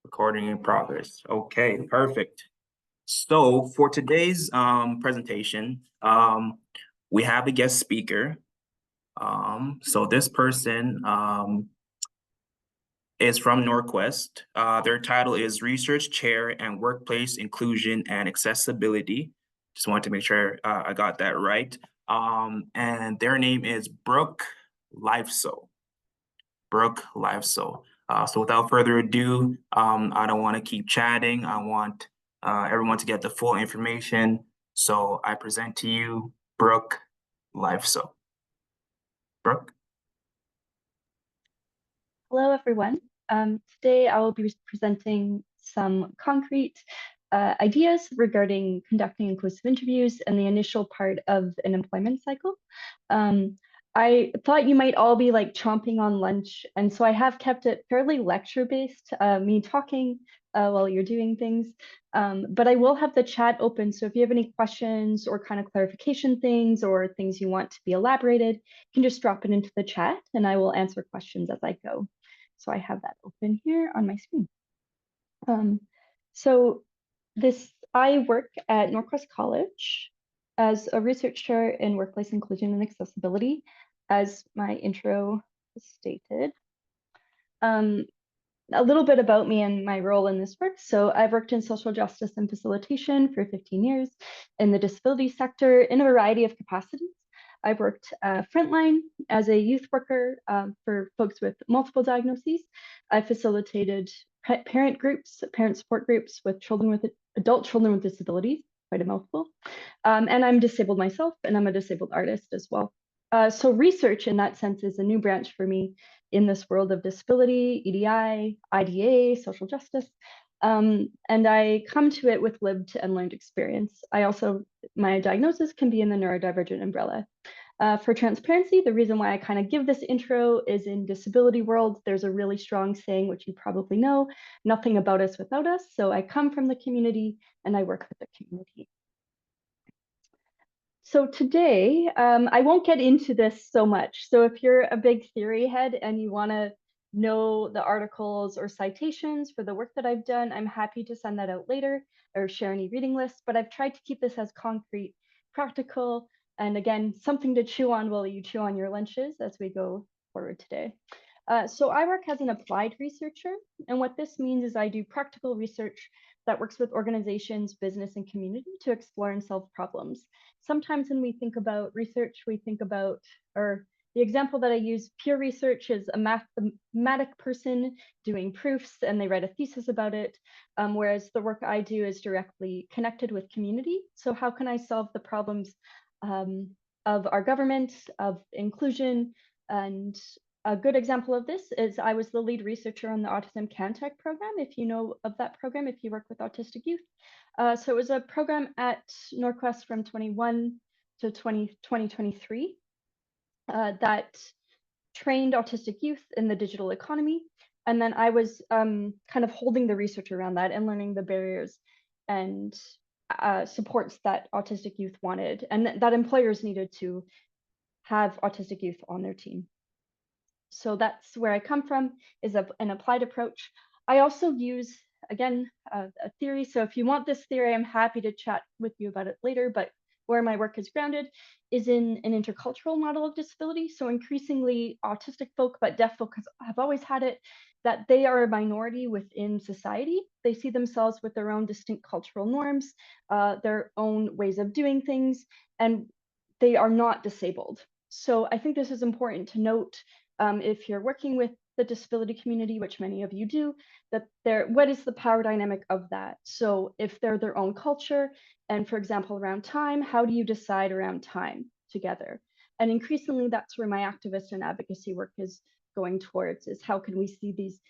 Recording in progress. Okay, perfect. So for today's presentation, we have a guest speaker. So this person is from Norquest. Their title is Research Chair and Workplace Inclusion and Accessibility. Just wanted to make sure I got that right. And their name is Brooke Lifeso. Brooke Lifeso. So without further ado, I don't want to keep chatting. I want everyone to get the full information. So I present to you Brooke Lifeso. Brooke? Hello, everyone. Today I will be presenting some concrete ideas regarding conducting inclusive interviews and the initial part of an employment cycle. I thought you might all be like chomping on lunch, and so I have kept it fairly lecture-based, me talking while you're doing things. But I will have the chat open, so if you have any questions or kind of clarification things or things you want to be elaborated, you can just drop it into the chat and I will answer questions as I go. So I have that open here on my screen. I work at Norquest College as a research chair in workplace inclusion and accessibility, as my intro stated. A little bit about me and my role in this work. So I've worked in social justice and facilitation for 15 years in the disability sector in a variety of capacities. I've worked frontline as a youth worker for folks with multiple diagnoses. I facilitated parent support groups with adult children with disabilities, quite a mouthful. And I'm disabled myself, and I'm a disabled artist as well. So research in that sense is a new branch for me in this world of disability, EDI, IDA, social justice. And I come to it with lived and learned experience. My diagnosis can be in the neurodivergent umbrella. For transparency, the reason why I kind of give this intro is in disability world, there's a really strong saying, which you probably know, nothing about us without us. So I come from the community and I work with the community. So today, I won't get into this so much. So if you're a big theory head and you want to know the articles or citations for the work that I've done, I'm happy to send that out later or share any reading lists, but I've tried to keep this as concrete, practical, and again, something to chew on while you chew on your lunches as we go forward today. So I work as an applied researcher, and what this means is I do practical research that works with organizations, business, and community to explore and solve problems. Sometimes when we think about research, we think about, or the example that I use, peer research is a mathematic person doing proofs and they write a thesis about it, whereas the work I do is directly connected with community. So how can I solve the problems of our government, of inclusion? And a good example of this is I was the lead researcher on the Autism CanTech program, if you know of that program, if you work with autistic youth. So it was a program at Norquest from 21 to 2023 that trained autistic youth in the digital economy. And then I was kind of holding the research around that and learning the barriers and supports that autistic youth wanted and that employers needed to have autistic youth on their team. So that's where I come from, is an applied approach. I also use, again, a theory. So if you want this theory, I'm happy to chat with you about it later, but where my work is grounded is in an intercultural model of disability. So increasingly autistic folk, but deaf folk have always had it, that they are a minority within society. They see themselves with their own distinct cultural norms, their own ways of doing things, and they are not disabled. So I think this is important to note if you're working with the disability community, which many of you do, that what is the power dynamic of that? So if they're their own culture, and for example, around time, how do you decide around time together? And increasingly, that's where my activist and advocacy work is going towards, is how can we see these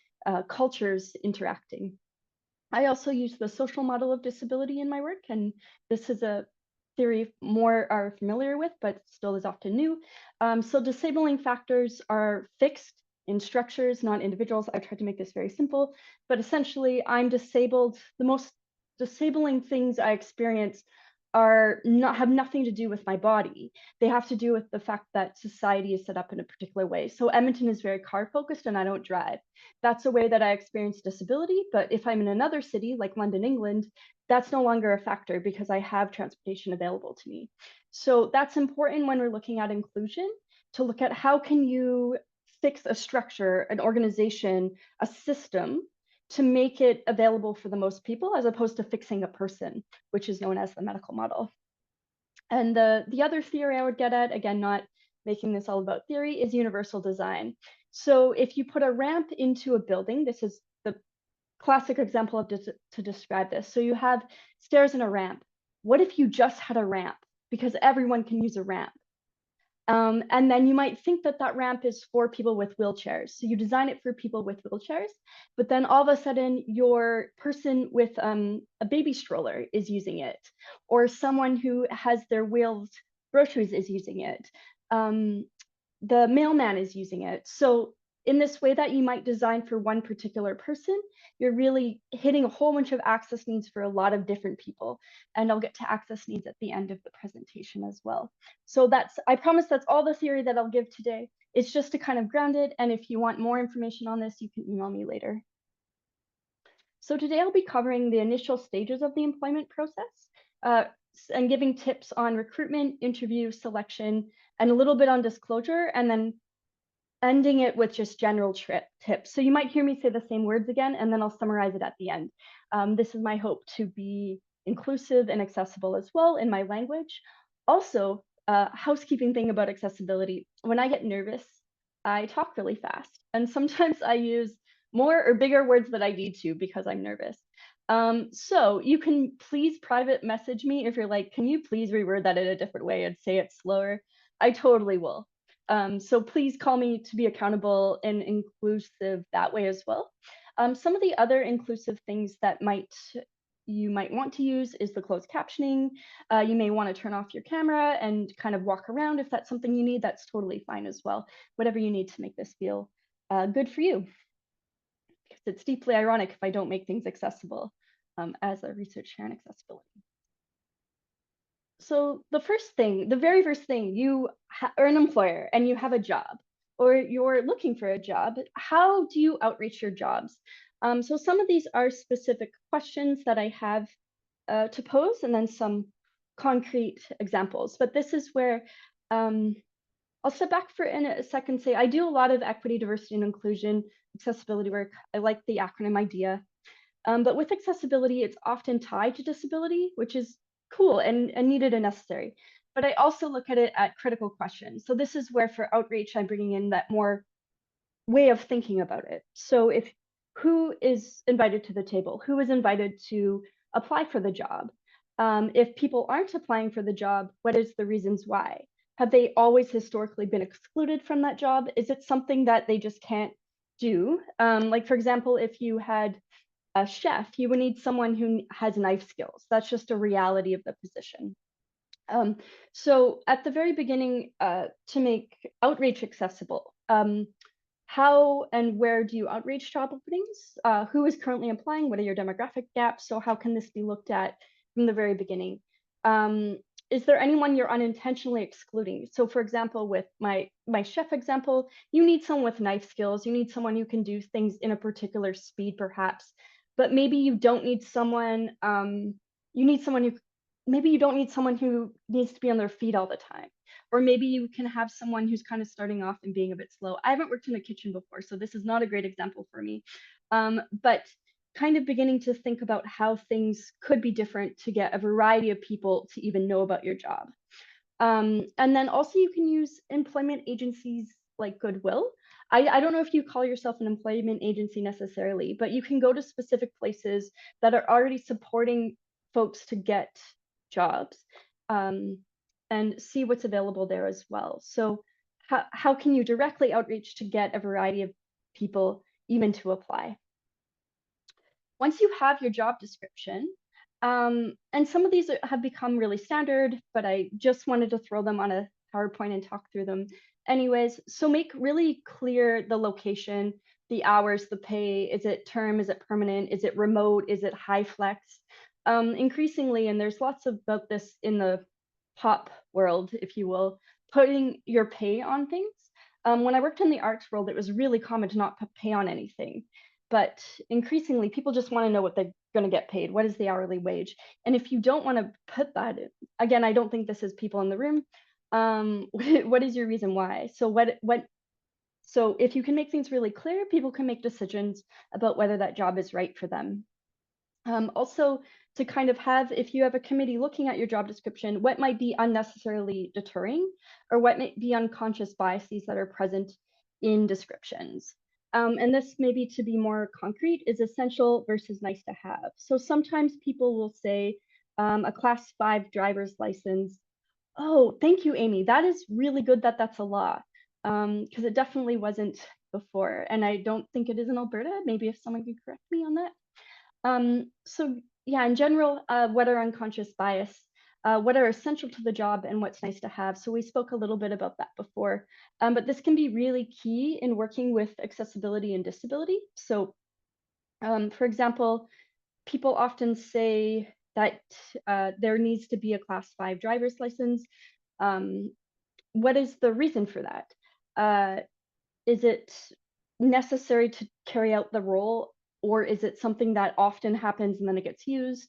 cultures interacting? I also use the social model of disability in my work, and this is a theory more are familiar with, but still is often new. So disabling factors are fixed in structures, not individuals. I tried to make this very simple, but essentially I'm disabled. The most disabling things I experience have nothing to do with my body. They have to do with the fact that society is set up in a particular way. So Edmonton is very car focused and I don't drive. That's a way that I experience disability. But if I'm in another city like London, England, that's no longer a factor because I have transportation available to me. So that's important when we're looking at inclusion, to look at how can you fix a structure, an organization, a system to make it available for the most people as opposed to fixing a person, which is known as the medical model. And the other theory I would get at, again, not making this all about theory, is universal design. So if you put a ramp into a building, this is the classic example of to describe this. So you have stairs and a ramp. What if you just had a ramp? Because everyone can use a ramp. And then you might think that that ramp is for people with wheelchairs. So you design it for people with wheelchairs, but then all of a sudden your person with a baby stroller is using it, or someone who has their wheeled groceries is using it. The mailman is using it. So in this way that you might design for one particular person, you're really hitting a whole bunch of access needs for a lot of different people. And I'll get to access needs at the end of the presentation as well. So I promise that's all the theory that I'll give today. It's just to kind of ground it. And if you want more information on this, you can email me later. So today I'll be covering the initial stages of the employment process and giving tips on recruitment, interview, selection, and a little bit on disclosure, and then ending it with just general tips. So you might hear me say the same words again, and then I'll summarize it at the end. This is my hope to be inclusive and accessible as well in my language. Also, housekeeping thing about accessibility. When I get nervous, I talk really fast. And sometimes I use more or bigger words than I need to because I'm nervous. So you can please private message me if you're like, can you please reword that in a different way and say it slower? I totally will. So please call me to be accountable and inclusive that way as well. Some of the other inclusive things that you might want to use is the closed captioning. You may want to turn off your camera and kind of walk around if that's something you need. That's totally fine as well. Whatever you need to make this feel good for you. Because it's deeply ironic if I don't make things accessible as a researcher in accessibility. So the very first thing, you are an employer and you have a job, or you're looking for a job. How do you outreach your jobs? So some of these are specific questions that I have to pose, and then some concrete examples. But this is where I'll step back for in a second. Say I do a lot of equity, diversity, and inclusion, accessibility work. I like the acronym IDEA. But with accessibility, it's often tied to disability, which is cool and needed and necessary. But I also look at it at critical questions. So this is where for outreach, I'm bringing in that more way of thinking about it. So who is invited to the table? Who is invited to apply for the job? If people aren't applying for the job, what is the reasons why? Have they always historically been excluded from that job? Is it something that they just can't do? Like for example, if you had a chef, you would need someone who has knife skills. That's just a reality of the position. So at the very beginning, to make outreach accessible, how and where do you outreach job openings? Who is currently applying? What are your demographic gaps? So how can this be looked at from the very beginning? Is there anyone you're unintentionally excluding? So for example, with my chef example, you need someone with knife skills. You need someone who can do things in a particular speed, perhaps. But maybe you don't need someone, maybe you don't need someone who needs to be on their feet all the time. Or maybe you can have someone who's kind of starting off and being a bit slow. I haven't worked in a kitchen before, so this is not a great example for me. But kind of beginning to think about how things could be different to get a variety of people to even know about your job. And then also you can use employment agencies like Goodwill. I don't know if you call yourself an employment agency necessarily, but you can go to specific places that are already supporting folks to get jobs and see what's available there as well. So how can you directly outreach to get a variety of people even to apply? Once you have your job description, and some of these have become really standard, but I just wanted to throw them on a PowerPoint and talk through them anyways. So make really clear the location, the hours, the pay. Is it term? Is it permanent? Is it remote? Is it high flex? Increasingly, and there's lots about this in the pop world, if you will, putting your pay on things. When I worked in the arts world, it was really common to not put pay on anything. But increasingly, people just want to know what they're going to get paid. What is the hourly wage? And if you don't want to put that in, again, I don't think this is people in the room. What is your reason why? So if you can make things really clear, people can make decisions about whether that job is right for them. Also, to kind of have, if you have a committee looking at your job description, what might be unnecessarily deterring, or what might be unconscious biases that are present in descriptions. And this, maybe to be more concrete, is essential versus nice to have. So sometimes people will say a class 5 driver's license. Oh, thank you, Amy. That is really good that that's a law, because it definitely wasn't before. And I don't think it is in Alberta. Maybe if someone could correct me on that. So yeah, in general, what are unconscious bias, what are essential to the job, and what's nice to have. So we spoke a little bit about that before, but this can be really key in working with accessibility and disability. So for example, people often say that there needs to be a class 5 driver's license. What is the reason for that? Is it necessary to carry out the role, or is it something that often happens and then it gets used?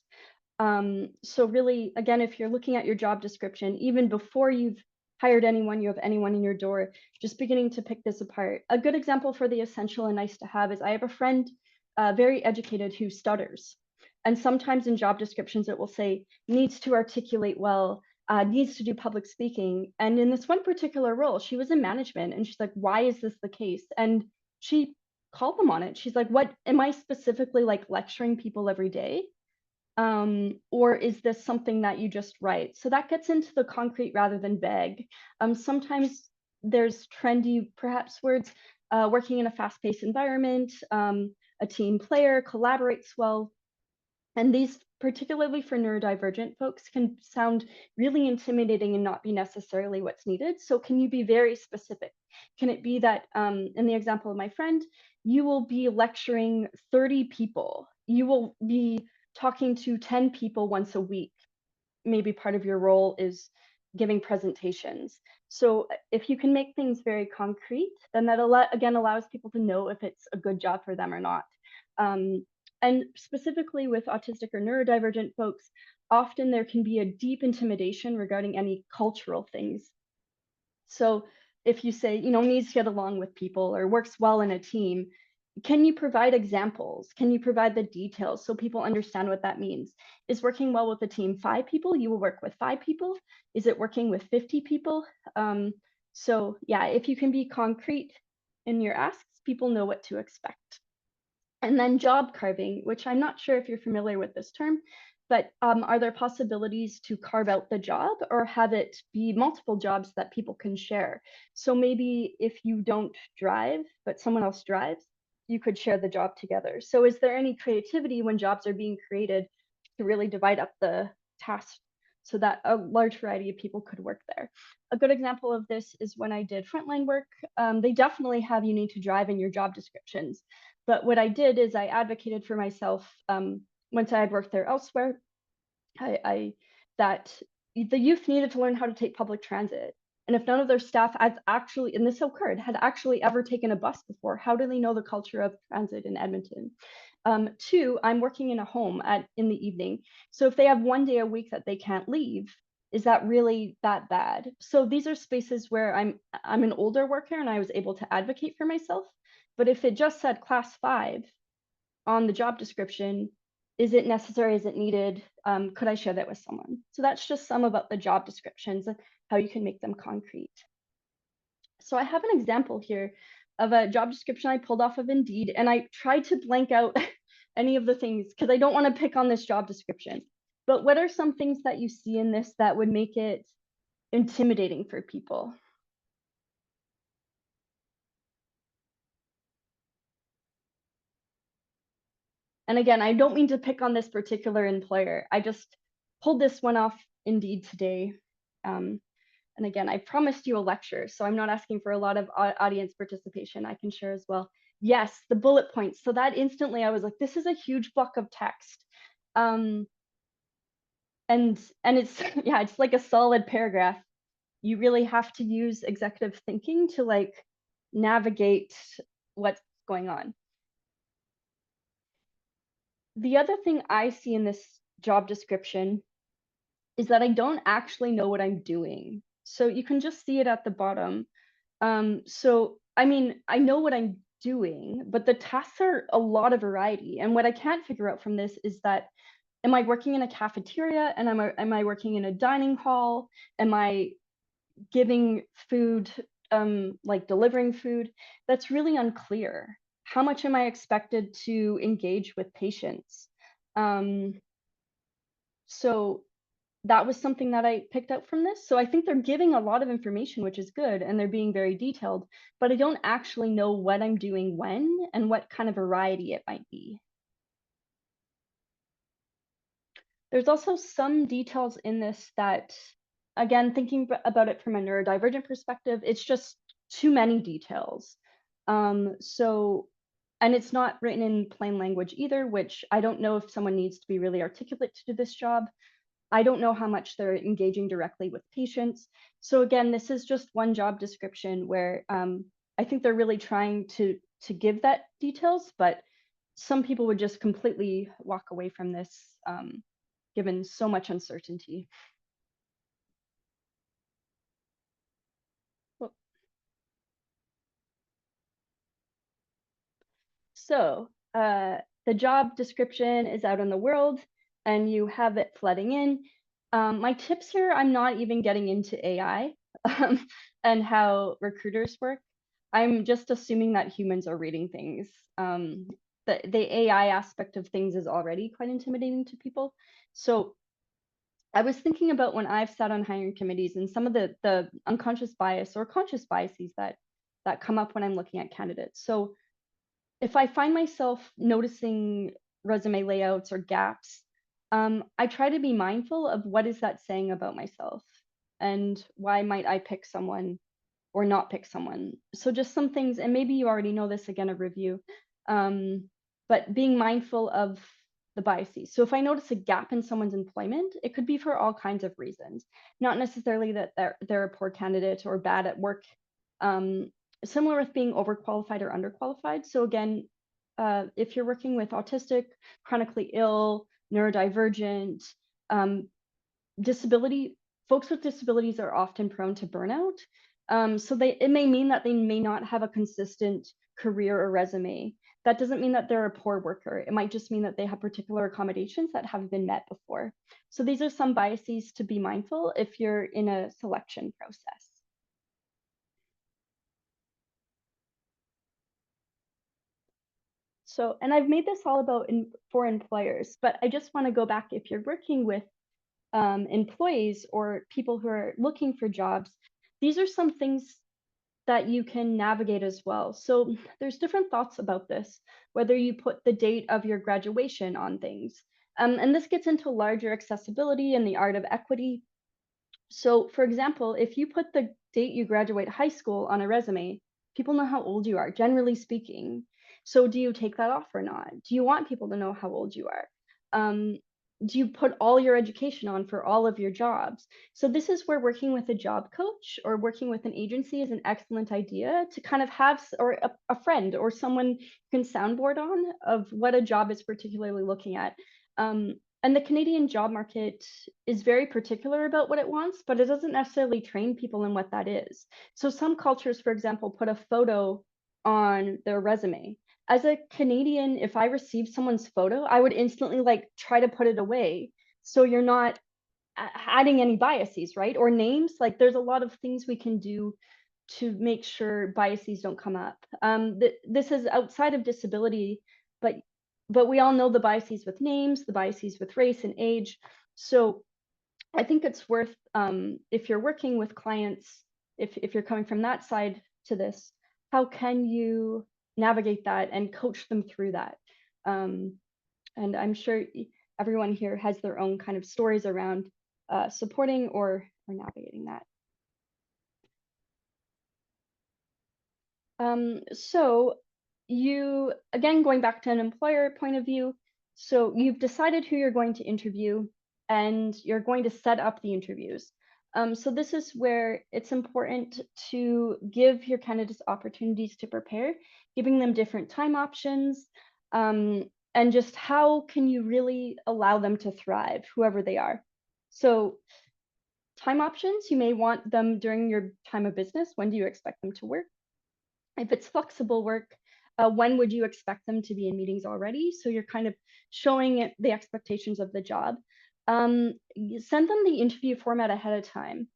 So really, again, if you're looking at your job description, even before you've hired anyone, you have anyone in your door, just beginning to pick this apart. A good example for the essential and nice to have is I have a friend, very educated, who stutters. And sometimes in job descriptions, it will say needs to articulate well, needs to do public speaking. And in this one particular role, she was in management, and she's like, why is this the case? And she called them on it. She's like, what, am I specifically like lecturing people every day? Or is this something that you just write? So that gets into the concrete rather than vague. Sometimes there's trendy, perhaps, words, working in a fast-paced environment, a team player, collaborates well. And these, particularly for neurodivergent folks, can sound really intimidating and not be necessarily what's needed. So can you be very specific? Can it be that, in the example of my friend, you will be lecturing 30 people, you will be talking to 10 people once a week. Maybe part of your role is giving presentations. So if you can make things very concrete, then that again allows people to know if it's a good job for them or not. And specifically with autistic or neurodivergent folks, often there can be a deep intimidation regarding any cultural things. So if you say, needs to get along with people or works well in a team, can you provide examples? Can you provide the details so people understand what that means? Is working well with a team 5 people? You will work with 5 people. Is it working with 50 people? So yeah, if you can be concrete in your asks, people know what to expect. And then job carving, which I'm not sure if you're familiar with this term, but are there possibilities to carve out the job or have it be multiple jobs that people can share? So maybe if you don't drive, but someone else drives, you could share the job together. So is there any creativity when jobs are being created to really divide up the task so that a large variety of people could work there? A good example of this is when I did frontline work. They definitely have you need to drive in your job descriptions. But what I did is I advocated for myself, once I had worked there elsewhere, that the youth needed to learn how to take public transit. And if none of their staff had actually, and this occurred, had actually ever taken a bus before, how do they know the culture of transit in Edmonton? 2, I'm working in a home in the evening. So if they have one day a week that they can't leave, is that really that bad? So these are spaces where I'm an older worker and I was able to advocate for myself. But if it just said class 5 on the job description, is it necessary? Is it needed? Could I share that with someone? So that's just some about the job descriptions and how you can make them concrete. So I have an example here of a job description I pulled off of Indeed, and I tried to blank out any of the things because I don't want to pick on this job description. But what are some things that you see in this that would make it intimidating for people? And again, I don't mean to pick on this particular employer. I just pulled this one off Indeed today. And again, I promised you a lecture, so I'm not asking for a lot of audience participation. I can share as well. Yes, the bullet points. So that instantly I was like, this is a huge block of text. and it's yeah, it's like a solid paragraph. You really have to use executive thinking to like navigate what's going on. The other thing I see in this job description is that I don't actually know what I'm doing. So you can just see it at the bottom. So I mean, I know what I'm doing, but the tasks are a lot of variety. And what I can't figure out from this is that am I working in a cafeteria and am I working in a dining hall? Am I giving food, like delivering food? That's really unclear. How much am I expected to engage with patients? Um, so that was something that I picked up from this. So I think they're giving a lot of information, which is good, and they're being very detailed, but I don't actually know what I'm doing when and what kind of variety it might be. There's also some details in this that, again, thinking about it from a neurodivergent perspective, it's just too many details. So, and it's not written in plain language either, which I don't know if someone needs to be really articulate to do this job. I don't know how much they're engaging directly with patients. So again, this is just one job description where I think they're really trying to give that details, but some people would just completely walk away from this given so much uncertainty. Well, so the job description is out in the world and you have it flooding in. My tips here, I'm not even getting into AI and how recruiters work. I'm just assuming that humans are reading things. The AI aspect of things is already quite intimidating to people. So I was thinking about when I've sat on hiring committees and some of the unconscious bias or conscious biases that come up when I'm looking at candidates. So if I find myself noticing resume layouts or gaps, I try to be mindful of what is that saying about myself and why might I pick someone or not pick someone. So just some things, and maybe you already know this, again, a review, but being mindful of the biases. So if I notice a gap in someone's employment, it could be for all kinds of reasons, not necessarily that they're a poor candidate or bad at work. Similar with being overqualified or underqualified. So again, if you're working with autistic, chronically ill, neurodivergent, disability, folks with disabilities are often prone to burnout. So it may mean that they may not have a consistent career or resume. That doesn't mean that they're a poor worker. It might just mean that they have particular accommodations that haven't been met before. So these are some biases to be mindful if you're in a selection process. So, and I've made this all about for employers, but I just want to go back if you're working with employees or people who are looking for jobs, these are some things that you can navigate as well. So there's different thoughts about this, whether you put the date of your graduation on things. And this gets into larger accessibility and the art of equity. So for example, if you put the date you graduate high school on a resume, people know how old you are, generally speaking. So do you take that off or not? Do you want people to know how old you are? Do you put all your education on for all of your jobs? So this is where working with a job coach or working with an agency is an excellent idea to kind of have, or a friend or someone you can soundboard on of what a job is particularly looking at. And the Canadian job market is very particular about what it wants, but it doesn't necessarily train people in what that is. So some cultures, for example, put a photo on their resume. As a Canadian, if I received someone's photo, I would instantly like try to put it away. So you're not adding any biases, right? Or names, like there's a lot of things we can do to make sure biases don't come up. This is outside of disability, but we all know the biases with names, the biases with race and age. So I think it's worth, if you're working with clients, if you're coming from that side to this, how can you navigate that and coach them through that? And I'm sure everyone here has their own kind of stories around supporting or navigating that. So you, again, going back to an employer point of view, so you've decided who you're going to interview. and you're going to set up the interviews. So this is where it's important to give your candidates opportunities to prepare, giving them different time options, and just how can you really allow them to thrive, whoever they are. So time options, you may want them during your time of business. When do you expect them to work? If it's flexible work, when would you expect them to be in meetings already? So you're kind of showing the expectations of the job. Send them the interview format ahead of time.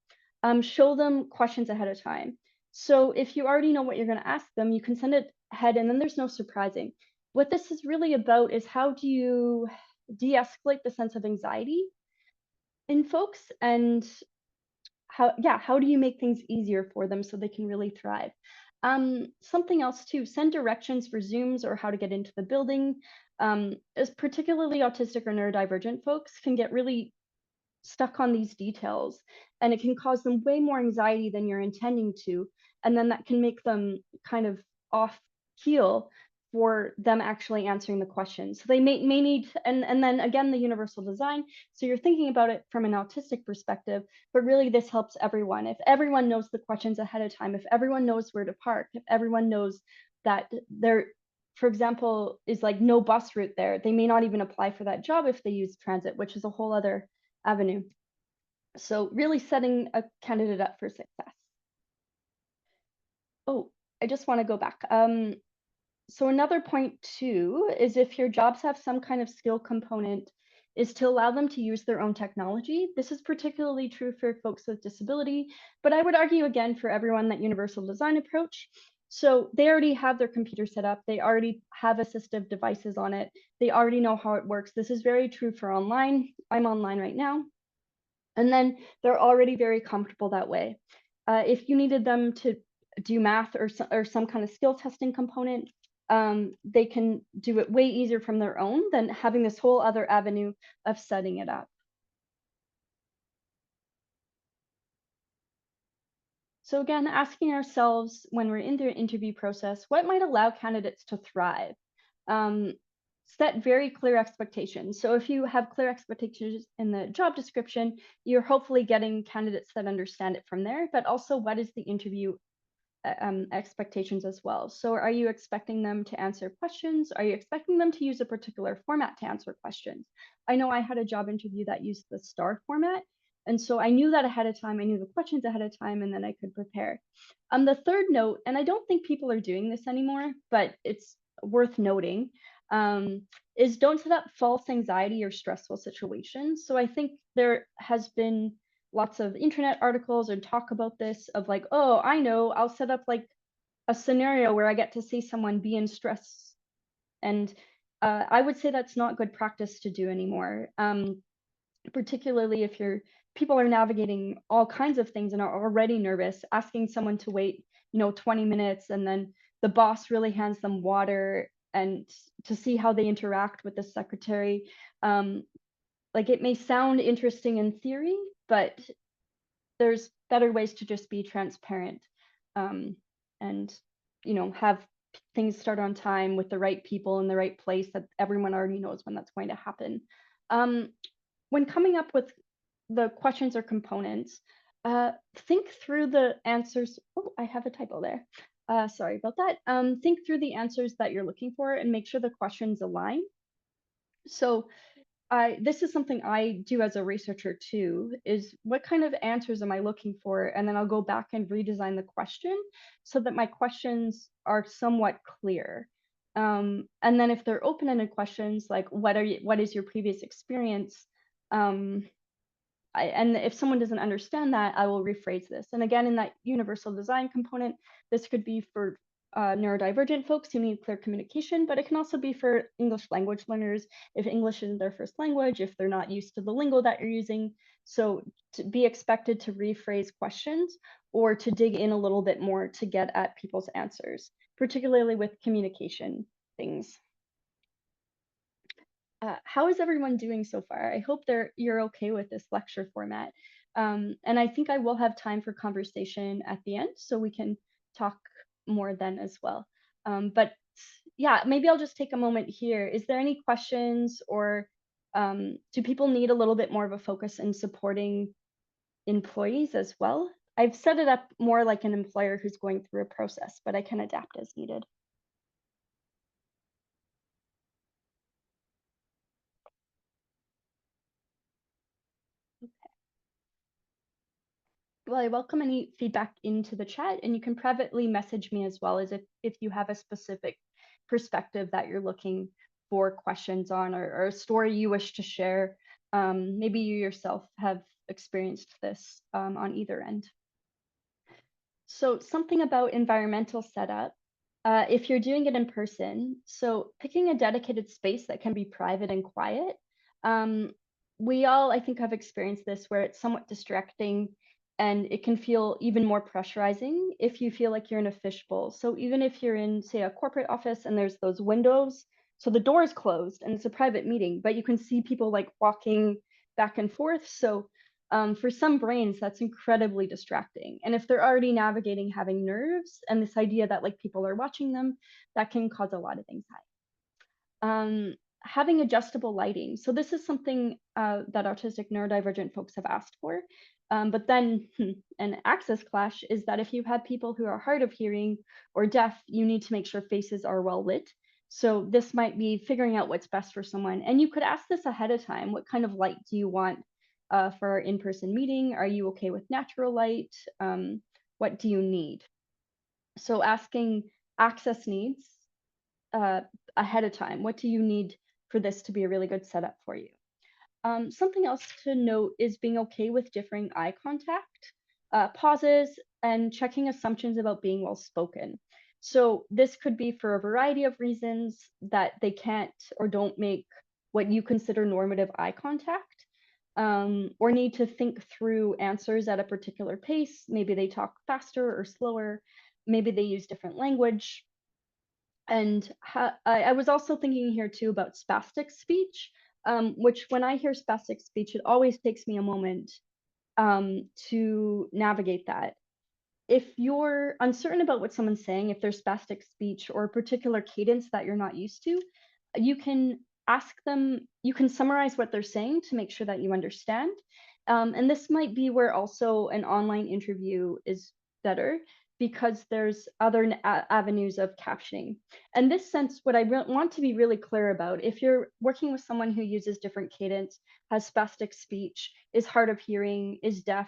Show them questions ahead of time. So if you already know what you're going to ask them, you can send it ahead and then there's no surprising. What this is really about is how do you de-escalate the sense of anxiety in folks, and how do you make things easier for them so they can really thrive? Something else too, send directions for Zooms or how to get into the building. As particularly autistic or neurodivergent folks can get really stuck on these details, and it can cause them way more anxiety than you're intending to, and then that can make them kind of off keel for them actually answering the questions. So they may need, and then again, the universal design. So you're thinking about it from an autistic perspective, but really this helps everyone. If everyone knows the questions ahead of time, if everyone knows where to park, if everyone knows that there, for example, is like no bus route there, they may not even apply for that job if they use transit, which is a whole other avenue. So really setting a candidate up for success. Oh, I just want to go back. So another point too is if your jobs have some kind of skill component, is to allow them to use their own technology. This is particularly true for folks with disability, but I would argue again for everyone that universal design approach. So they already have their computer set up, they already have assistive devices on it, they already know how it works. This is very true for online. I'm online right now. And then they're already very comfortable that way. If you needed them to do math or some kind of skill testing component, they can do it way easier from their own than having this whole other avenue of setting it up. So again, asking ourselves when we're in the interview process, what might allow candidates to thrive? Set very clear expectations. So if you have clear expectations in the job description, you're hopefully getting candidates that understand it from there, but also what is the interview expectations as well. So are you expecting them to answer questions? Are you expecting them to use a particular format to answer questions? I know I had a job interview that used the STAR format. And so I knew that ahead of time, I knew the questions ahead of time, and then I could prepare. The third note, and I don't think people are doing this anymore, but it's worth noting, is don't set up false anxiety or stressful situations. So I think there has been lots of internet articles and talk about this of like, oh, I know, I'll set up like a scenario where I get to see someone be in stress. And I would say that's not good practice to do anymore. Particularly if people are navigating all kinds of things and are already nervous, asking someone to wait, 20 minutes, and then the boss really hands them water and to see how they interact with the secretary. Like it may sound interesting in theory, but there's better ways to just be transparent, and have things start on time with the right people in the right place that everyone already knows when that's going to happen. When coming up with the questions or components, think through the answers. Oh, I have a typo there. Sorry about that. Think through the answers that you're looking for and make sure the questions align. So this is something I do as a researcher too, is what kind of answers am I looking for? And then I'll go back and redesign the question so that my questions are somewhat clear. And then if they're open-ended questions, like what is your previous experience? And if someone doesn't understand that, I will rephrase this. And again, in that universal design component, this could be for neurodivergent folks who need clear communication, but it can also be for English language learners if English isn't their first language, if they're not used to the lingo that you're using. So to be expected to rephrase questions or to dig in a little bit more to get at people's answers, particularly with communication things. How is everyone doing so far? I hope you're okay with this lecture format. And I think I will have time for conversation at the end, so we can talk more then as well. But yeah, maybe I'll just take a moment here. Is there any questions or Do people need a little bit more of a focus in supporting employees as well? I've set it up more like an employer who's going through a process, but I can adapt as needed. Well, I welcome any feedback into the chat, and you can privately message me as well as if you have a specific perspective that you're looking for questions on, or a story you wish to share. Maybe you yourself have experienced this on either end. So something about environmental setup, if you're doing it in person, so picking a dedicated space that can be private and quiet. Um, we all, I think, have experienced this where it's somewhat distracting and it can feel even more pressurizing if you feel like you're in a fishbowl. So even if you're in, say, a corporate office and there's those windows, so the door is closed and it's a private meeting, but you can see people like walking back and forth. So for some brains, that's incredibly distracting. And if they're already navigating having nerves and this idea that like people are watching them, that can cause a lot of anxiety. Having adjustable lighting. So this is something that autistic neurodivergent folks have asked for. But then an access clash is that if you have people who are hard of hearing or deaf, you need to make sure faces are well lit. So this might be figuring out what's best for someone. And you could ask this ahead of time. What kind of light do you want for our in-person meeting? Are you okay with natural light? What do you need? So asking access needs uh, ahead of time. What do you need for this to be a really good setup for you? Something else to note is being okay with differing eye contact, pauses, and checking assumptions about being well spoken. So this could be for a variety of reasons that they can't or don't make what you consider normative eye contact, or need to think through answers at a particular pace. Maybe they talk faster or slower. Maybe they use different language. And I was also thinking here too about spastic speech, which when I hear spastic speech, it always takes me a moment to navigate that. If you're uncertain about what someone's saying, if there's spastic speech or a particular cadence that you're not used to, you can ask them, you can summarize what they're saying to make sure that you understand. And this might be where also an online interview is better because there's other avenues of captioning. And this sense, what I want to be really clear about, if you're working with someone who uses different cadence, has spastic speech, is hard of hearing, is deaf,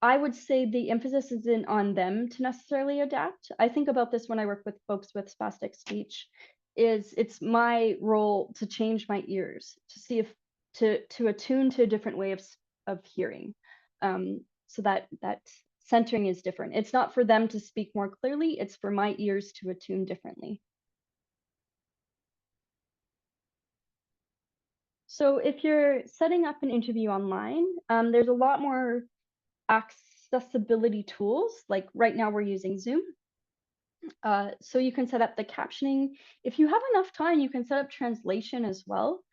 I would say the emphasis isn't on them to necessarily adapt. I think about this when I work with folks with spastic speech, is it's my role to change my ears to see if to attune to a different way of hearing. So that centering is different. It's not for them to speak more clearly, it's for my ears to attune differently. So if you're setting up an interview online, there's a lot more accessibility tools. Like right now we're using Zoom. So you can set up the captioning. If you have enough time, you can set up translation as well.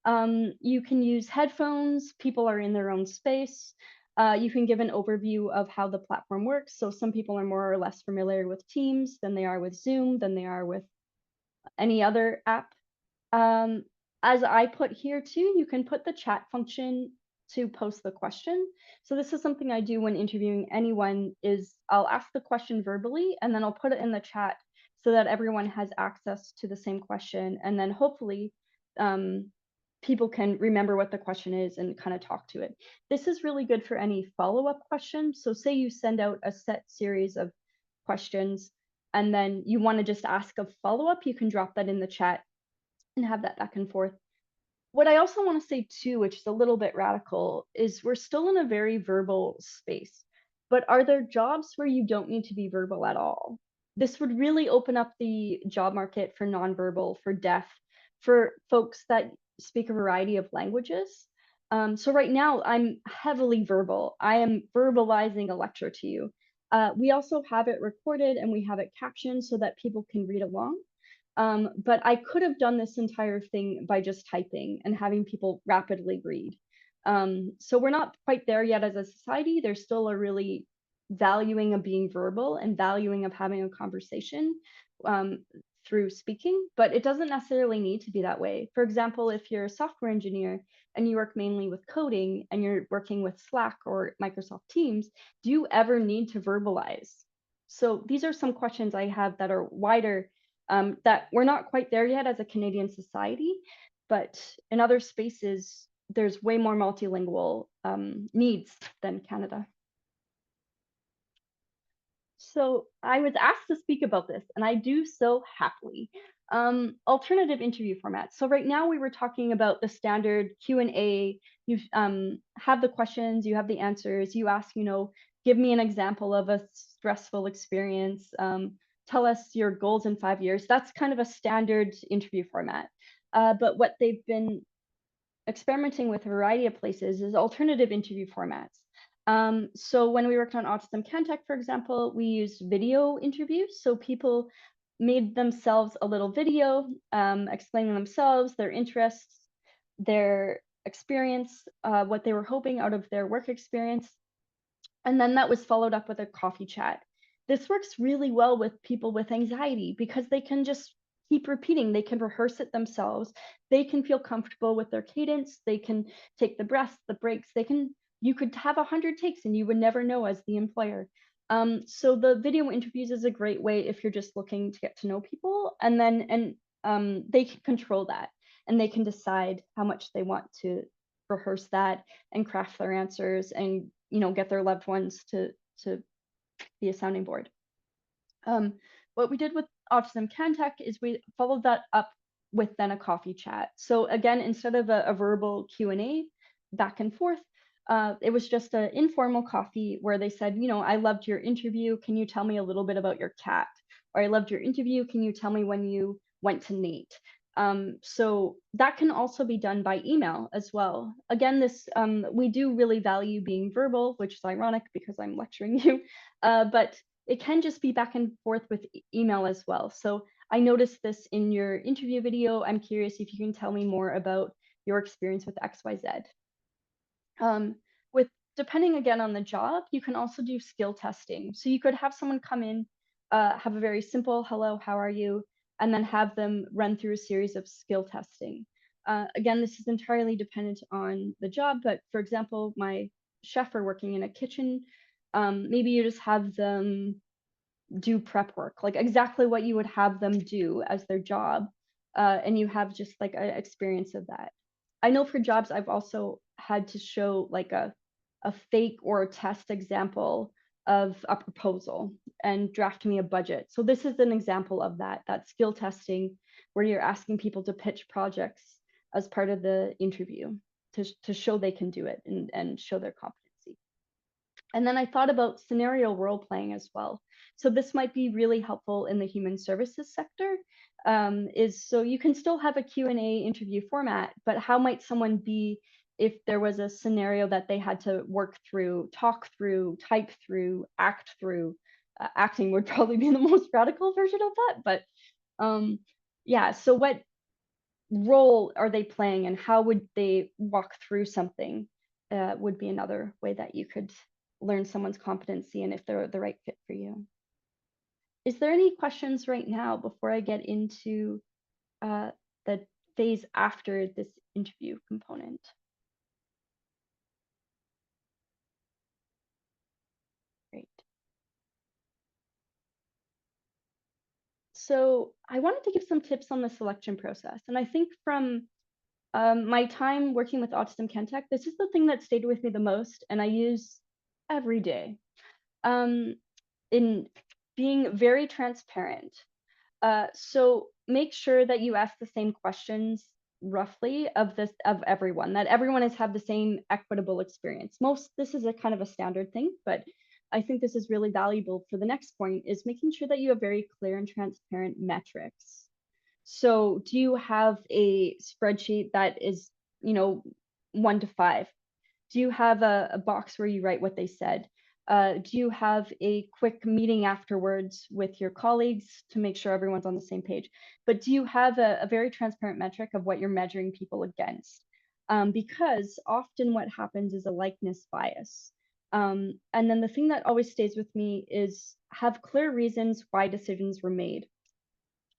You can use headphones. People are in their own space. You can give an overview of how the platform works. So some people are more or less familiar with Teams than they are with Zoom, than they are with any other app. Um, as I put here too, you can put the chat function to post the question. So this is something I do when interviewing anyone is I'll ask the question verbally and then I'll put it in the chat so that everyone has access to the same question. And then hopefully people can remember what the question is and kind of talk to it. This is really good for any follow-up questions. So say you send out a set series of questions and then you want to just ask a follow-up, you can drop that in the chat and have that back and forth. What I also want to say too, which is a little bit radical, is we're still in a very verbal space. But are there jobs where you don't need to be verbal at all? This would really open up the job market for nonverbal, for deaf, for folks that speak a variety of languages. So right now I'm heavily verbal. I am verbalizing a lecture to you. We also have it recorded and we have it captioned so that people can read along. But I could have done this entire thing by just typing and having people rapidly read. So we're not quite there yet as a society. There's still a really valuing of being verbal and valuing of having a conversation. through speaking, but it doesn't necessarily need to be that way. For example, if you're a software engineer and you work mainly with coding and you're working with Slack or Microsoft Teams, do you ever need to verbalize? So these are some questions I have that are wider, that we're not quite there yet as a Canadian society, but in other spaces, there's way more multilingual needs than Canada. So I was asked to speak about this, and I do so happily. Alternative interview formats. So right now we were talking about the standard Q&A. You have the questions, you have the answers. You ask, give me an example of a stressful experience. Tell us your goals in 5 years. That's kind of a standard interview format. But what they've been experimenting with a variety of places is alternative interview formats. So when we worked on Autism Cantech, for example, we used video interviews. So people made themselves a little video explaining themselves, their interests, their experience, what they were hoping out of their work experience. And then that was followed up with a coffee chat. This works really well with people with anxiety because they can just keep repeating. They can rehearse it themselves. They can feel comfortable with their cadence. They can take the breaths, the breaks. You could have 100 takes and you would never know as the employer. So the video interviews is a great way if you're just looking to get to know people, and they can control that and they can decide how much they want to rehearse that and craft their answers and get their loved ones to be a sounding board. What we did with Autism Cantech is we followed that up with then a coffee chat. So again, instead of a verbal Q&A back and forth, it was just an informal coffee where they said, I loved your interview. Can you tell me a little bit about your cat? Or I loved your interview. Can you tell me when you went to NATE? So that can also be done by email as well. Again, we do really value being verbal, which is ironic because I'm lecturing you, but it can just be back and forth with email as well. So I noticed this in your interview video. I'm curious if you can tell me more about your experience with XYZ. Depending again on the job, you can also do skill testing. So you could have someone come in, have a very simple hello, how are you? And then have them run through a series of skill testing. Again, this is entirely dependent on the job, but for example, my chef are working in a kitchen. Maybe you just have them do prep work, like exactly what you would have them do as their job. And you have just like an experience of that. I know for jobs, I've also had to show like a fake or a test example of a proposal and draft me a budget. So this is an example of that skill testing where you're asking people to pitch projects as part of the interview to show they can do it and show their competency. And then I thought about scenario role playing as well. So this might be really helpful in the human services sector. So you can still have a Q&A interview format, but how might someone be if there was a scenario that they had to work through, talk through, type through, act through? Acting would probably be the most radical version of that, but yeah, so what role are they playing and how would they walk through something would be another way that you could learn someone's competency and if they're the right fit for you. Is there any questions right now before I get into the phase after this interview component? Great. So I wanted to give some tips on the selection process. And I think from my time working with Autism Cantech, this is the thing that stayed with me the most and I use every day. In being very transparent. So make sure that you ask the same questions roughly of everyone, that everyone has had the same equitable experience. This is a kind of a standard thing, but I think this is really valuable for the next point is making sure that you have very clear and transparent metrics. So do you have a spreadsheet that is, 1 to 5? Do you have a box where you write what they said? Do you have a quick meeting afterwards with your colleagues to make sure everyone's on the same page? But do you have a very transparent metric of what you're measuring people against? Because often what happens is a likeness bias. And then the thing that always stays with me is have clear reasons why decisions were made.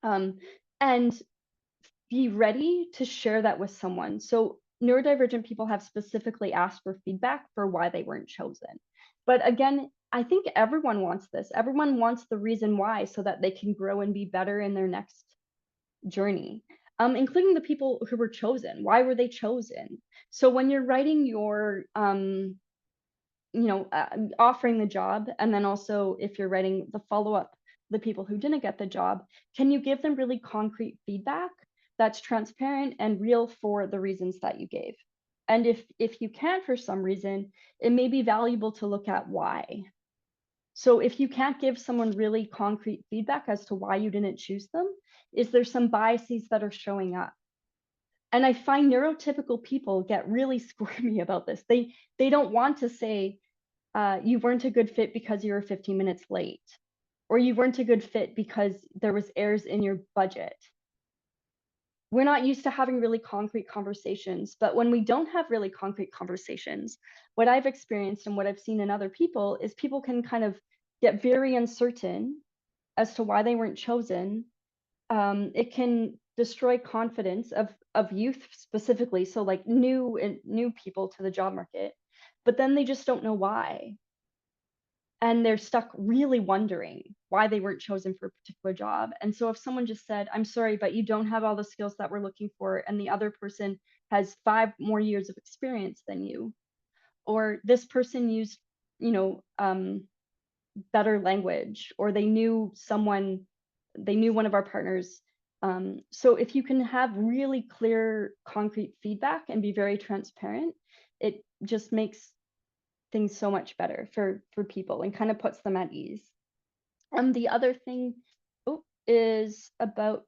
Um, and be ready to share that with someone. So neurodivergent people have specifically asked for feedback for why they weren't chosen. But again, I think everyone wants this. Everyone wants the reason why so that they can grow and be better in their next journey, including the people who were chosen. Why were they chosen? So when you're writing your offering the job, and then also if you're writing the follow-up, the people who didn't get the job, can you give them really concrete feedback that's transparent and real for the reasons that you gave? And if you can't for some reason, it may be valuable to look at why. So if you can't give someone really concrete feedback as to why you didn't choose them, is there some biases that are showing up? And I find neurotypical people get really squirmy about this. They don't want to say, you weren't a good fit because you were 15 minutes late, or you weren't a good fit because there was errors in your budget. We're not used to having really concrete conversations, but when we don't have really concrete conversations, what I've experienced and what I've seen in other people is people can kind of get very uncertain as to why they weren't chosen. It can destroy confidence of youth specifically, so like new people to the job market, but then they just don't know why. And they're stuck really wondering why they weren't chosen for a particular job. And so if someone just said, I'm sorry, but you don't have all the skills that we're looking for, and the other person has 5 more years of experience than you, or this person used, you know, better language, or they knew one of our partners. So if you can have really clear, concrete feedback and be very transparent, it just makes things so much better for people and kind of puts them at ease. The other thing, is about,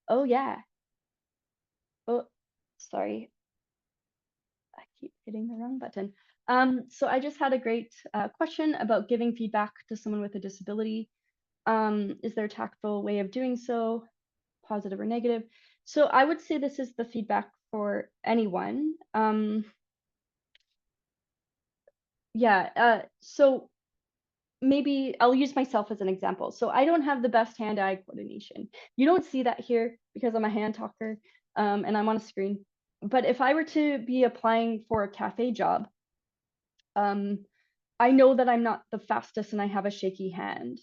oh yeah, oh, sorry, I keep hitting the wrong button. So I just had a great question about giving feedback to someone with a disability. Is there a tactful way of doing so, positive or negative? So I would say this is the feedback for anyone. So maybe I'll use myself as an example. So I don't have the best hand-eye coordination. You don't see that here because I'm a hand talker, and I'm on a screen. But if I were to be applying for a cafe job, um, I know that I'm not the fastest and I have a shaky hand.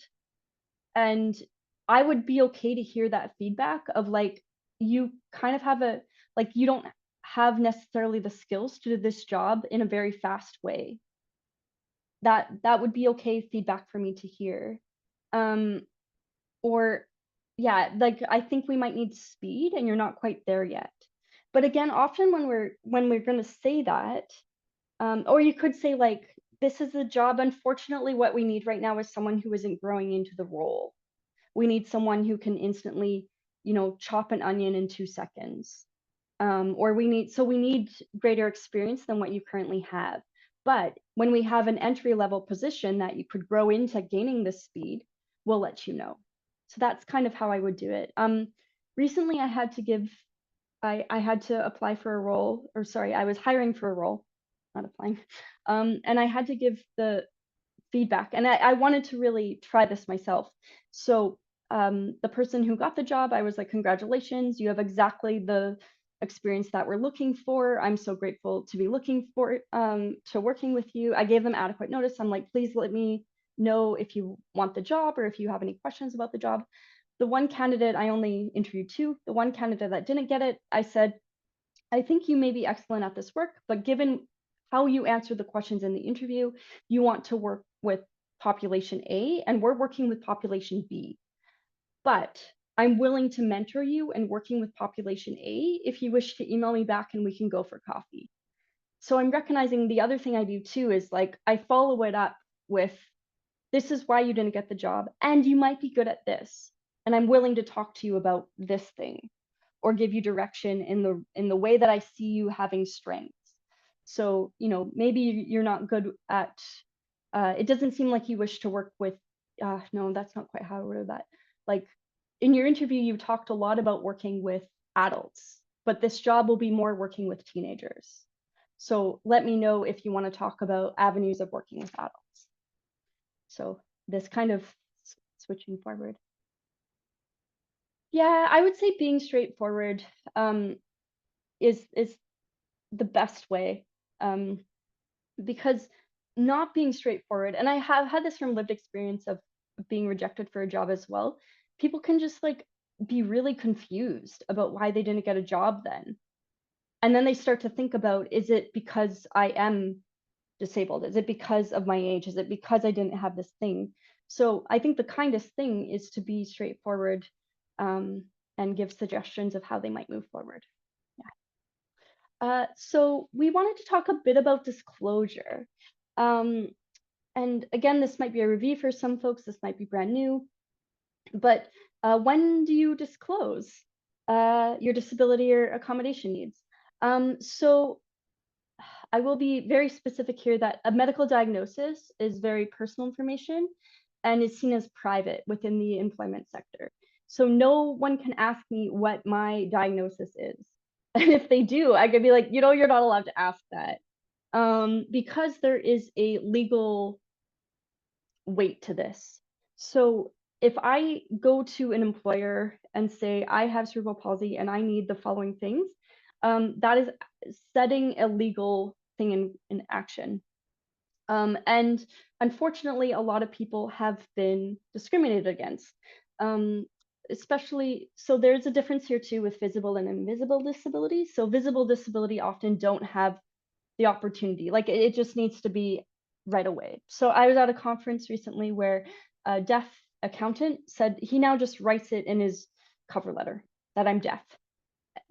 And I would be okay to hear that feedback of like, you kind of have you don't have necessarily the skills to do this job in a very fast way. That would be okay feedback for me to hear. Um, or yeah, like I think we might need speed and you're not quite there yet. But again, often when we're going to say that, or you could say like, this is the job. Unfortunately, what we need right now is someone who isn't growing into the role. We need someone who can instantly, chop an onion in 2 seconds. Or we need greater experience than what you currently have. But when we have an entry level position that you could grow into gaining this speed, we'll let you know. So that's kind of how I would do it. Recently I had to apply for a role, or sorry, I was hiring for a role, not applying. And I had to give the feedback, and I wanted to really try this myself. So the person who got the job, I was like, congratulations, you have exactly the experience that we're looking for. I'm so grateful to be looking for to working with you. I gave them adequate notice. I'm like, please let me know if you want the job or if you have any questions about the job. The one candidate, I only interviewed two. The one candidate that didn't get it, I said, I think you may be excellent at this work, but given how you answered the questions in the interview, you want to work with population A, and we're working with population B. But I'm willing to mentor you in working with population A if you wish to email me back and we can go for coffee. So I'm recognizing the other thing I do too is like I follow it up with, this is why you didn't get the job, and you might be good at this. And I'm willing to talk to you about this thing or give you direction in the way that I see you having strengths. So, maybe you're not good at, it doesn't seem like you wish to work with, no, that's not quite how I worded that. Like in your interview, you talked a lot about working with adults, but this job will be more working with teenagers. So let me know if you want to talk about avenues of working with adults. So this kind of switching forward. Yeah, I would say being straightforward um, is the best way. Um, because not being straightforward, and I have had this from lived experience of being rejected for a job as well. People can just like be really confused about why they didn't get a job then. And then they start to think about, is it because I am disabled? Is it because of my age? Is it because I didn't have this thing? So I think the kindest thing is to be straightforward um, and give suggestions of how they might move forward. So we wanted to talk a bit about disclosure. Um, and again, this might be a review for some folks, this might be brand new, but when do you disclose your disability or accommodation needs? So I will be very specific here that a medical diagnosis is very personal information and is seen as private within the employment sector. So no one can ask me what my diagnosis is. And if they do, I could be like, you know, you're not allowed to ask that. Because there is a legal weight to this. So if I go to an employer and say, I have cerebral palsy and I need the following things, that is setting a legal thing in action. And unfortunately, a lot of people have been discriminated against. Um, Especially, so there's a difference here too with visible and invisible disabilities. So visible disability often don't have the opportunity. Like it just needs to be right away. So I was at a conference recently where a deaf accountant said he now just writes it in his cover letter that I'm deaf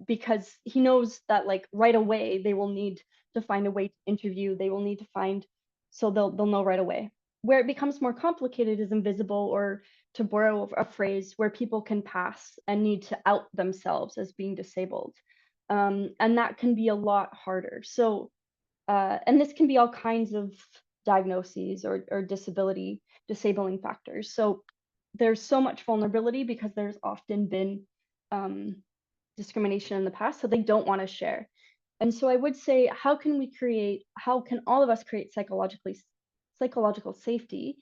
because he knows that like right away they will need to find a way to interview. They will need to find, so they'll know right away. Where it becomes more complicated is invisible, or to borrow a phrase, where people can pass and need to out themselves as being disabled. And that can be a lot harder. So and this can be all kinds of diagnoses or disabling factors. So there's so much vulnerability because there's often been um, discrimination in the past, so they don't want to share. And so I would say, how can all of us create psychological safety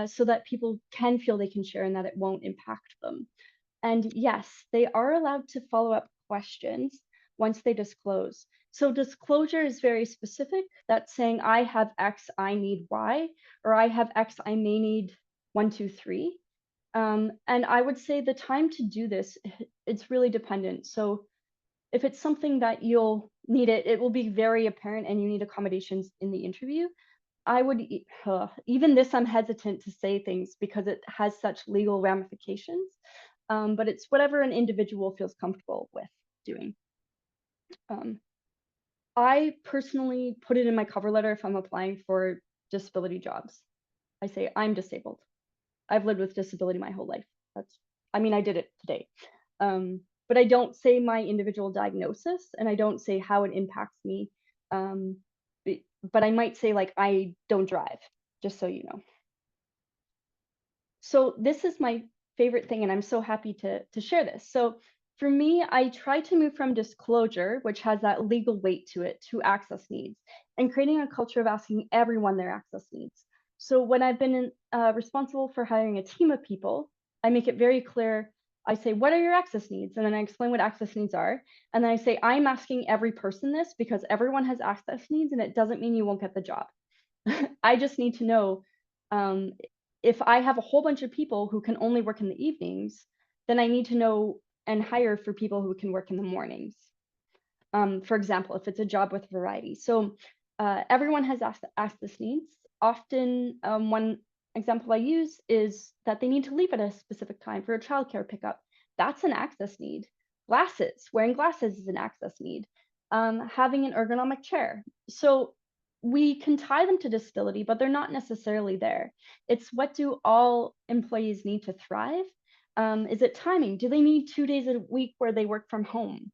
so that people can feel they can share and that it won't impact them? And yes, they are allowed to follow up questions once they disclose. So disclosure is very specific. That's saying I have X, I need Y, or I have X, I may need one, two, three. And I would say the time to do this, it's really dependent. So if it's something that you'll need it will be very apparent and you need accommodations in the interview. I would, even this, I'm hesitant to say things because it has such legal ramifications. But it's whatever an individual feels comfortable with doing. Um, I personally put it in my cover letter if I'm applying for disability jobs. I say, I'm disabled. I've lived with disability my whole life. I mean, I did it today. But I don't say my individual diagnosis and I don't say how it impacts me. Um, but I might say, like, I don't drive, just so you know. So this is my favorite thing, and I'm so happy to share this. So for me, I try to move from disclosure, which has that legal weight to it, to access needs, and creating a culture of asking everyone their access needs. So when I've been responsible for hiring a team of people, I make it very clear. I say, what are your access needs? And then I explain what access needs are. And then I say, I'm asking every person this because everyone has access needs, and it doesn't mean you won't get the job. I just need to know um, if I have a whole bunch of people who can only work in the evenings, then I need to know and hire for people who can work in the mornings. For example, if it's a job with variety. So everyone has access needs. Often, one example I use is that they need to leave at a specific time for a childcare pickup. That's an access need. Glasses, wearing glasses is an access need. Having an ergonomic chair. So we can tie them to disability, but they're not necessarily there. It's, what do all employees need to thrive? Is it timing? Do they need 2 days a week where they work from home?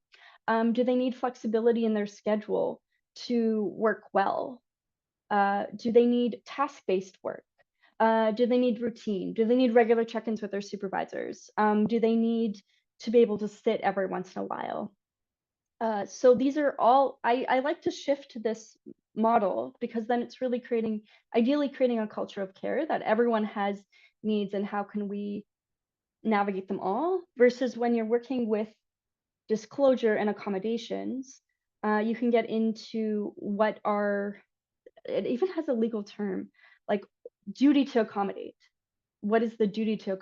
Do they need flexibility in their schedule to work well? Do they need task-based work? Do they need routine? Do they need regular check-ins with their supervisors? Do they need to be able to sit every once in a while? So these are all, I like to shift to this model because then it's really ideally creating a culture of care that everyone has needs, and how can we navigate them all, versus when you're working with disclosure and accommodations, you can get into what are, it even has a legal term, like duty to accommodate. What is the duty to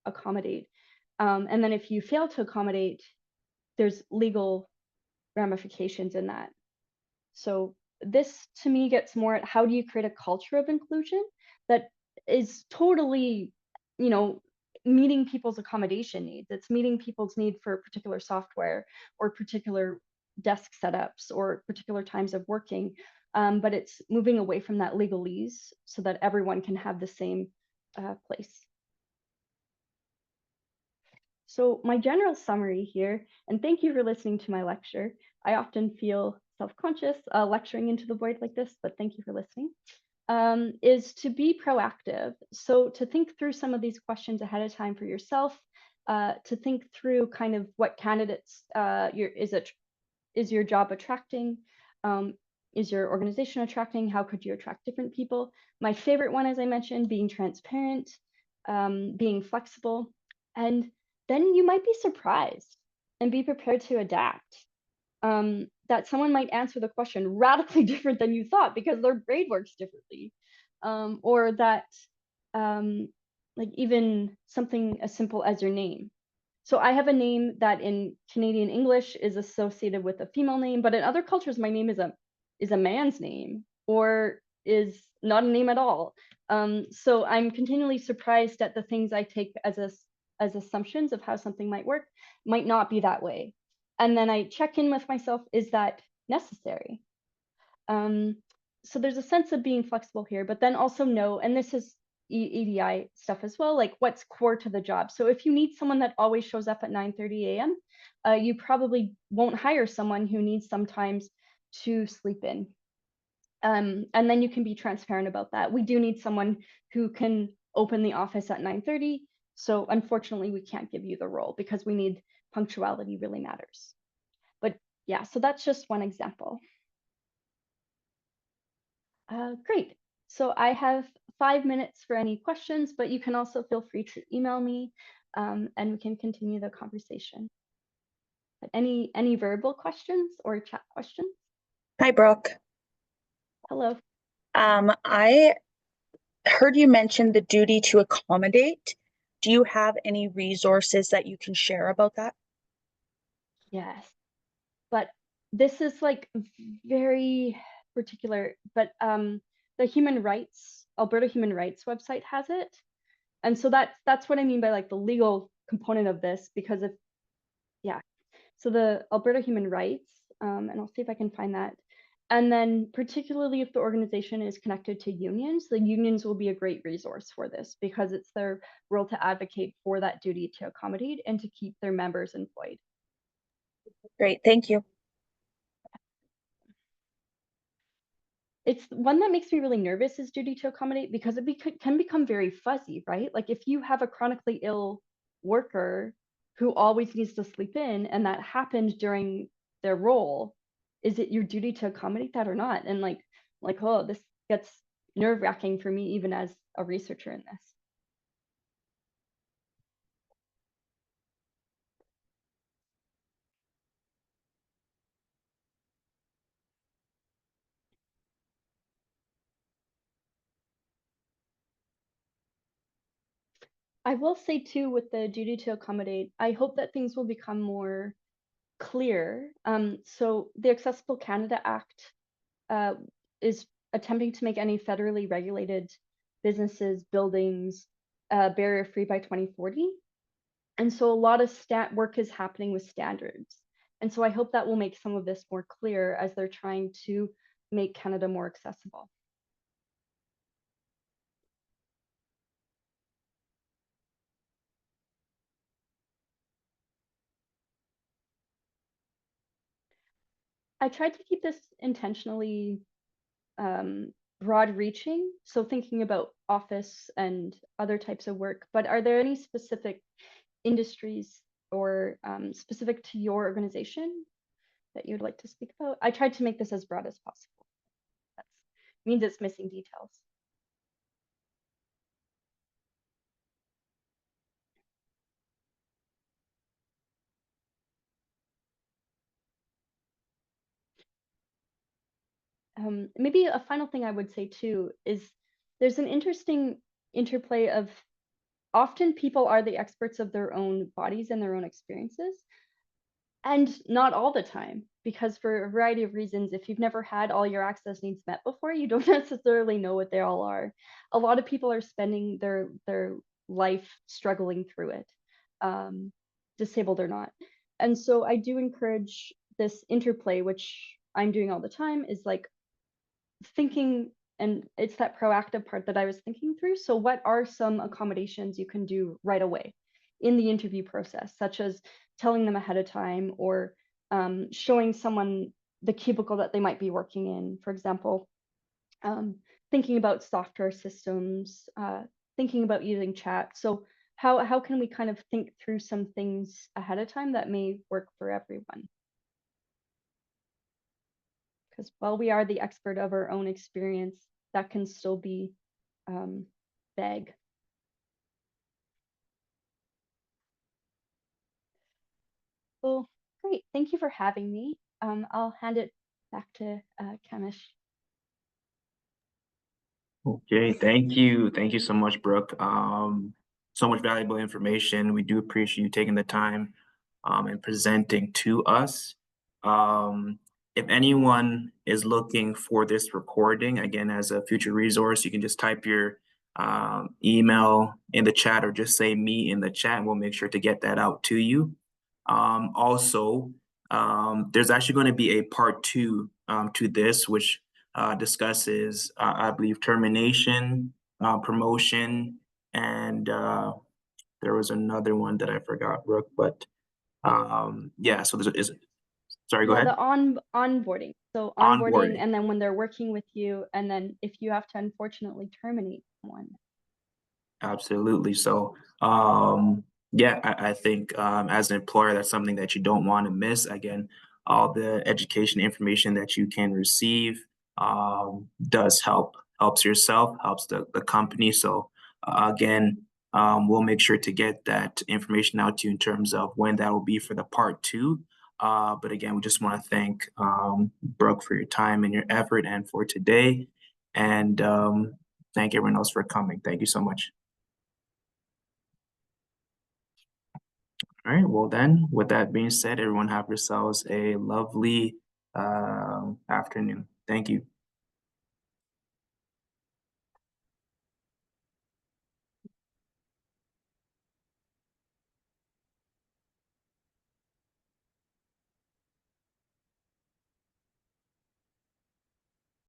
accommodate? And then if you fail to accommodate, there's legal ramifications in that. So this to me gets more at how do you create a culture of inclusion that is totally, you know, meeting people's accommodation needs. It's meeting people's need for particular software or particular desk setups or particular times of working. But it's moving away from that legalese so that everyone can have the same place. So my general summary here, and thank you for listening to my lecture. I often feel self-conscious lecturing into the void like this, but thank you for listening, is to be proactive. So to think through some of these questions ahead of time for yourself, to think through kind of what candidates is your job attracting, is your organization attracting, how could you attract different people? My favorite one, as I mentioned, being transparent, being flexible, and then you might be surprised and be prepared to adapt. That someone might answer the question radically different than you thought because their brain works differently. Or that like even something as simple as your name. So I have a name that in Canadian English is associated with a female name, but in other cultures, my name is a man's name or is not a name at all. So I'm continually surprised at the things I take as assumptions of how something might work might not be that way. And then I check in with myself, is that necessary? So there's a sense of being flexible here, but then also know, and this is EDI stuff as well, like what's core to the job. So if you need someone that always shows up at 9:30 a.m., you probably won't hire someone who needs sometimes to sleep in. And then you can be transparent about that. We do need someone who can open the office at 9:30. So unfortunately, we can't give you the role because we need punctuality really matters. But yeah, so that's just one example. Great. So I have 5 minutes for any questions, but you can also feel free to email me and we can continue the conversation. But any verbal questions or chat questions? Hi, Brooke. Hello. I heard you mention the duty to accommodate. Do you have any resources that you can share about that? Yes. But this is like very particular, but the Alberta Human Rights website has it. And so that's what I mean by like the legal component of this, because if, yeah, so the Alberta Human Rights, and I'll see if I can find that. And then particularly if the organization is connected to unions, the unions will be a great resource for this because it's their role to advocate for that duty to accommodate and to keep their members employed. Great, thank you. It's one that makes me really nervous is duty to accommodate because it can become very fuzzy, right? Like if you have a chronically ill worker who always needs to sleep in and that happened during their role, is it your duty to accommodate that or not? And like, oh, this gets nerve-wracking for me even as a researcher in this. I will say too, with the duty to accommodate, I hope that things will become more clear. So the Accessible Canada Act is attempting to make any federally regulated businesses, buildings, barrier-free by 2040. And so a lot of work is happening with standards. And so I hope that will make some of this more clear as they're trying to make Canada more accessible. I tried to keep this intentionally broad reaching, so thinking about office and other types of work, but are there any specific industries or specific to your organization that you'd like to speak about? I tried to make this as broad as possible. That means it's missing details. maybe a final thing I would say too is there's an interesting interplay of often people are the experts of their own bodies and their own experiences, and not all the time, because for a variety of reasons, if you've never had all your access needs met before, you don't necessarily know what they all are. A lot of people are spending their life struggling through it, disabled or not. And so I do encourage this interplay, which I'm doing all the time, is like thinking, and it's that proactive part that I was thinking through. So what are some accommodations you can do right away in the interview process, such as telling them ahead of time, or showing someone the cubicle that they might be working in, for example, thinking about software systems, thinking about using chat. So how can we kind of think through some things ahead of time that may work for everyone? Because while we are the expert of our own experience, that can still be vague. Well, great. Thank you for having me. I'll hand it back to Kamish. Okay, thank you. Thank you so much, Brooke. So much valuable information. We do appreciate you taking the time and presenting to us. If anyone is looking for this recording, again, as a future resource, you can just type your email in the chat or just say me in the chat, and we'll make sure to get that out to you. Also, there's actually going to be a part 2 to this, which discusses, I believe, termination, promotion, and there was another one that I forgot, Brooke, but yeah, so sorry, go Yeah, ahead. the onboarding. So onboarding, and then when they're working with you, and then if you have to unfortunately terminate someone. Absolutely. So, yeah, I think as an employer, that's something that you don't want to miss. Again, all the education information that you can receive does helps yourself, helps the company. So, again, we'll make sure to get that information out to you in terms of when that will be for the part 2. But again, we just want to thank Brooke for your time and your effort and for today. And thank everyone else for coming. Thank you so much. All right, well then, with that being said, everyone have yourselves a lovely afternoon. Thank you.